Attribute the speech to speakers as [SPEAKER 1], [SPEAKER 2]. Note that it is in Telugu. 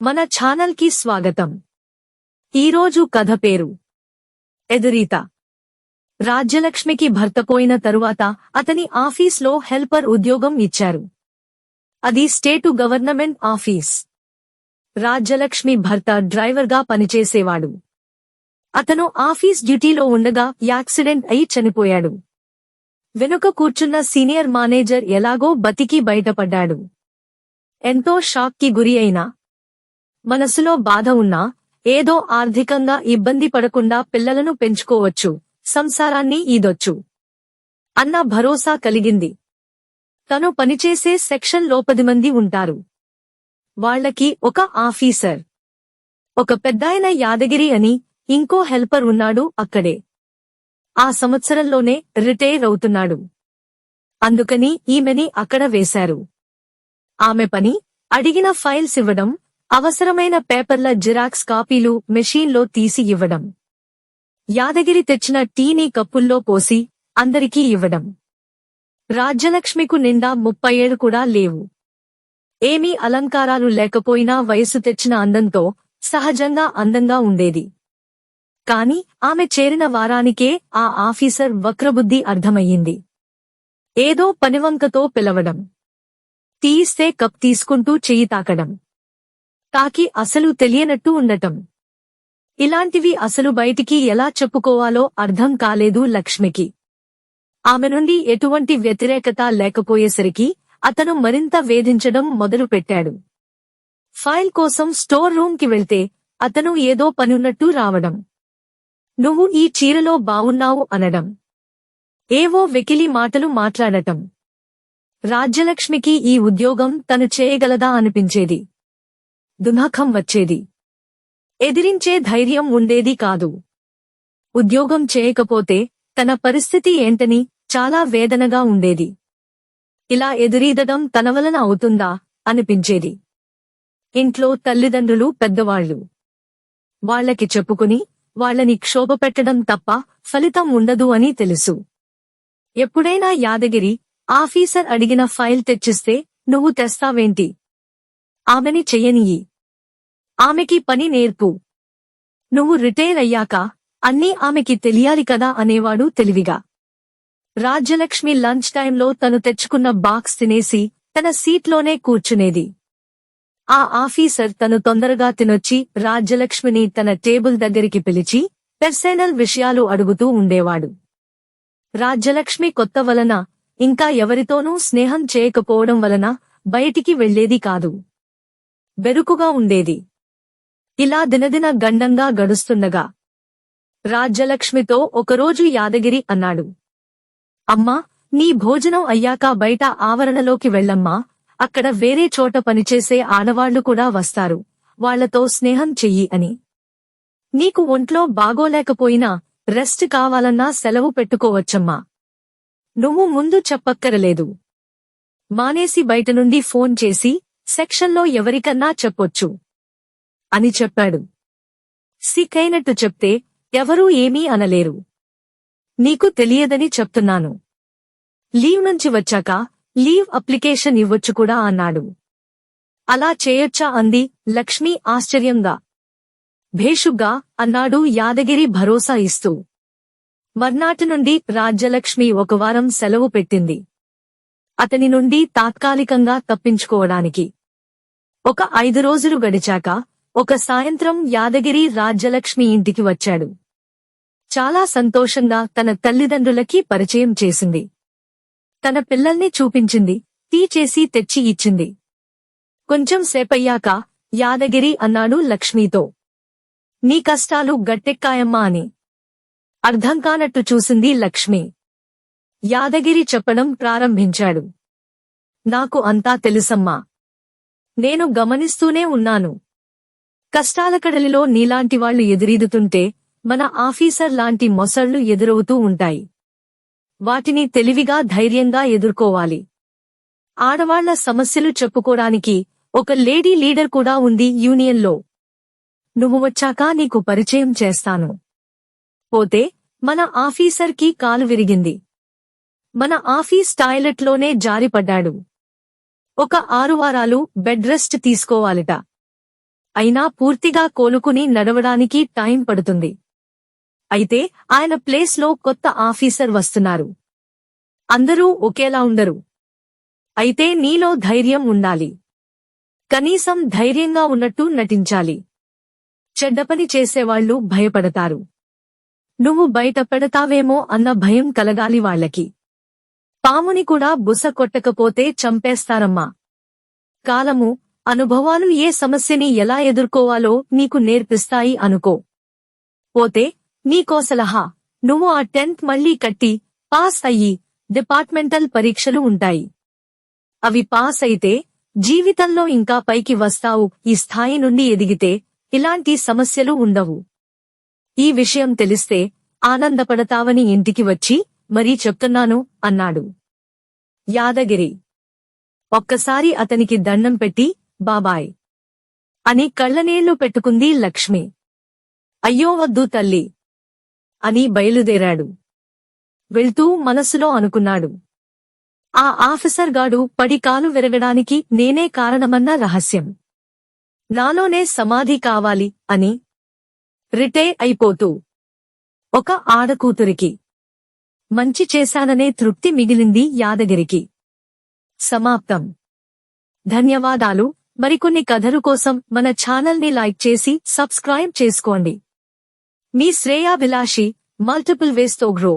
[SPEAKER 1] మన ఛానల్ కి స్వాగతం. ఈరోజు కథ పేరు ఎదురీత. రాజ్యలక్ష్మికి భర్త పోయిన తరువాత అతని ఆఫీస్లో హెల్పర్ ఉద్యోగం ఇచ్చారు. అది స్టేటు గవర్నమెంట్ ఆఫీస్. రాజ్యలక్ష్మి భర్త డ్రైవర్గా పనిచేసేవాడు. అతను ఆఫీస్ డ్యూటీలో ఉండగా యాక్సిడెంట్ అయి చనిపోయాడు. వెనుక కూర్చున్న సీనియర్ మేనేజర్ ఎలాగో బతికి బయటపడ్డాడు. ఎంతో షాక్కి గురి అయినా, మనసులో బాధ ఉన్నా, ఏదో ఆర్థికంగా ఇబ్బంది పడకుండా పిల్లలను పెంచుకోవచ్చు, సంసారాన్ని ఈదొచ్చు అన్న భరోసా కలిగింది. తను పనిచేసే సెక్షన్లో 10 మంది ఉంటారు. వాళ్లకి ఒక ఆఫీసర్, ఒక పెద్దాయన యాదగిరి అని ఇంకో హెల్పర్ ఉన్నాడు అక్కడే. ఆ సంవత్సరంలోనే రిటైర్ అవుతున్నాడు. అందుకని ఈమెని అక్కడ వేశారు. ఆమె పని అడిగిన ఫైల్స్ ఇవ్వడం, అవసరమైన పేపర్ల జిరాక్స్ కాపీలు మెషీన్లో తీసి ఇవ్వడం, యాదగిరి తెచ్చిన టీని కప్పుల్లో పోసి అందరికీ ఇవ్వడం. రాజ్యలక్ష్మికు నిండా 37 కూడా లేవు. ఏమీ అలంకారాలు లేకపోయినా వయసు తెచ్చిన అందంతో సహజంగా అందంగా ఉండేది. కాని ఆమె చేరిన వారానికే ఆ ఆఫీసర్ వక్రబుద్ధి అర్థమయ్యింది. ఏదో పనివంకతో పిలవడం, తీయిస్తే కప్ తీసుకుంటూ చెయ్యి తాకడం, తాకి అసలు తెలియనట్టు ఉండటం. ఇలాంటివి అసలు బయటికి ఎలా చెప్పుకోవాలో అర్థం కాలేదు లక్ష్మికి. ఆమె నుండి ఎటువంటి వ్యతిరేకత లేకపోయేసరికి అతను మరింత వేధించడం మొదలుపెట్టాడు. ఫైల్ కోసం స్టోర్ రూంకి వెళ్తే అతను ఏదో పనున్నట్టు రావడం, నువ్వు ఈ చీరలో బావున్నావు అనడం, ఏవో వెకిలి మాటలు మాట్లాడటం. రాజ్యలక్ష్మికి ఈ ఉద్యోగం తను చేయగలదా అనిపించేది. దునాఖం వచ్చేది. ఎదిరించే ధైర్యం ఉండేది కాదు. ఉద్యోగం చేయకపోతే తన పరిస్థితి ఏంటని చాలా వేదనగా ఉండేది. ఇలా ఎదురీదడం తన వలన అవుతుందా అనిపించేది. ఇంట్లో తల్లిదండ్రులు పెద్దవాళ్లు. వాళ్లకి చెప్పుకుని వాళ్లని క్షోభపెట్టడం తప్ప ఫలితం ఉండదు అని తెలుసు. ఎప్పుడైనా యాదగిరి ఆఫీసర్ అడిగిన ఫైల్ తెచ్చిస్తే నువ్వు తెస్తావేంటి, ఆమెని చెయ్యనియ్యి, ఆమెకి పని నేర్పు, నువ్వు రిటైర్ అయ్యాక అన్నీ ఆమెకి తెలియాలి కదా అనేవాడు తెలివిగా. రాజ్యలక్ష్మి లంచ్ టైంలో తను తెచ్చుకున్న బాక్స్ తినేసి తన సీట్లోనే కూర్చునేది. ఆ ఆఫీసర్ తను తొందరగా తినొచ్చి రాజ్యలక్ష్మిని తన టేబుల్ దగ్గరికి పిలిచి పర్సనల్ విషయాలు అడుగుతూ ఉండేవాడు. రాజ్యలక్ష్మి కొత్త వలన, ఇంకా ఎవరితోనూ స్నేహం చేయకపోవడం వలన బయటికి వెళ్లేది కాదు. బెరుకుగా ఉండేది. ఇలా దినదిన గండంగా గడుస్తుండగా రాజ్యలక్ష్మితో ఒకరోజు యాదగిరి అన్నాడు, అమ్మా, నీ భోజనం అయ్యాక బయట ఆవరణలోకి వెళ్ళమ్మా, అక్కడ వేరే చోట పనిచేసే ఆడవాళ్లు కూడా వస్తారు, వాళ్లతో స్నేహం చెయ్యి అని. నీకు ఒంట్లో బాగోలేకపోయినా రెస్ట్ కావాలన్నా సెలవు పెట్టుకోవచ్చమ్మా. నువ్వు ముందు చెప్పక్కరలేదు. మానేసి బయట నుండి ఫోన్ చేసి సెక్షన్లో ఎవరికన్నా చెప్పొచ్చు అని చెప్పాడు. సిక్కైనట్టు చెప్తే ఎవరూ ఏమీ అనలేరు. నీకు తెలియదని చెప్తున్నాను. లీవ్ నుంచి వచ్చాక లీవ్ అప్లికేషన్ ఇవ్వొచ్చు కూడా అన్నాడు. అలా చేయొచ్చా అంది లక్ష్మి ఆశ్చర్యంగా. భేషుగ్గా అన్నాడు యాదగిరి భరోసా ఇస్తూ. మర్నాటి నుండి రాజ్యలక్ష్మి 1 వారం సెలవు పెట్టింది. అతని నుండి తాత్కాలికంగా తప్పించుకోవడానికి. ఒక 5 రోజులు గడిచాక ఒక సాయంత్రం యాదగిరి రాజ్యలక్ష్మి ఇంటికి వచ్చాడు. చాలా సంతోషంగా తన తల్లిదండ్రులకి పరిచయం చేసింది. తన పిల్లల్ని చూపించింది, టీ చేసి తెచ్చి ఇచ్చింది. కొంచెం సేపయ్యాక యాదగిరి అన్నాడు లక్ష్మితో, నీ కష్టాలు గట్టెక్కాయమ్మా అని. అర్థం కానట్టు చూసింది లక్ష్మి. యాదగిరి చెప్పడం ప్రారంభించాడు, నాకు అంతా తెలుసమ్మా. నేను గమనిస్తూనే ఉన్నాను. కష్టాల కడలిలో నీలాంటివాళ్లు ఎదురీదుతుంటే మన ఆఫీసర్ లాంటి మొసళ్లు ఎదురవుతూ ఉంటాయి. వాటిని తెలివిగా ధైర్యంగా ఎదుర్కోవాలి. ఆడవాళ్ల సమస్యలు చెప్పుకోడానికి ఒక లేడీ లీడర్ కూడా ఉంది యూనియన్లో. నువ్వు వచ్చాక నీకు పరిచయం చేస్తాను. పోతే మన ఆఫీసర్కి కాలు విరిగింది. మన ఆఫీస్ టాయిలెట్లోనే జారిపడ్డాడు. ఒక 6 వారాలు బెడ్ రెస్ట్ తీసుకోవాలట. అయినా పూర్తిగా కోలుకుని నడవడానికి టైం పడుతుంది. అయితే ఆయన ప్లేస్లో కొత్త ఆఫీసర్ వస్తున్నారు. అందరూ ఒకేలా ఉండరు. అయితే నీలో ధైర్యం ఉండాలి. కనీసం ధైర్యంగా ఉన్నట్టు నటించాలి. చెడ్డపని చేసేవాళ్లు భయపడతారు. నువ్వు బయటపడతావేమో అన్న భయం కలగాలి వాళ్లకి. పాముని కూడా బుస కొట్టకపోతే చంపేస్తారమ్మా. కాలము, అనుభవాలు ఏ సమస్యని ఎలా ఎదుర్కోవాలో నీకు నేర్పిస్తాయి అనుకో. పోతే నీకో సలహా, నువ్వు ఆ 10th మళ్లీ కట్టి పాస్ అయ్యి డిపార్ట్మెంటల్ పరీక్షలు ఉంటాయి. అవి పాస్ అయితే జీవితంలో ఇంకా పైకి వస్తావు. ఈ స్థాయి నుండి ఎదిగితే ఇలాంటి సమస్యలు ఉండవు. ఈ విషయం తెలిస్తే ఆనందపడతావని ఇంటికి వచ్చి మరీ చెప్తున్నాను అన్నాడు. యాదగిరి ఒక్కసారి అతనికి దండం పెట్టి బాబాయ్ అని కళ్ళనీళ్లు పెట్టుకుంది లక్ష్మి. అయ్యో వద్దు తల్లి అని బయలుదేరాడు. వెళ్తూ మనసులో అనుకున్నాడు, ఆ ఆఫీసర్ గాడు పడి కాలు విరగడానికి నేనే కారణమన్న రహస్యం నాలోనే సమాధి కావాలి అని. రిటైర్ అయిపోతూ ఒక ఆడకూతురికి మంచి చేశాననే తృప్తి మిగిలింది యాదగిరికి. సమాప్తం. ధన్యవాదాలు. మరికొన్ని కథలు కోసం మన ఛానల్ని లైక్ చేసి సబ్స్క్రైబ్ చేసుకోండి. మీ శ్రేయాభిలాషి, మల్టిపుల్ వేస్ తో గ్రో.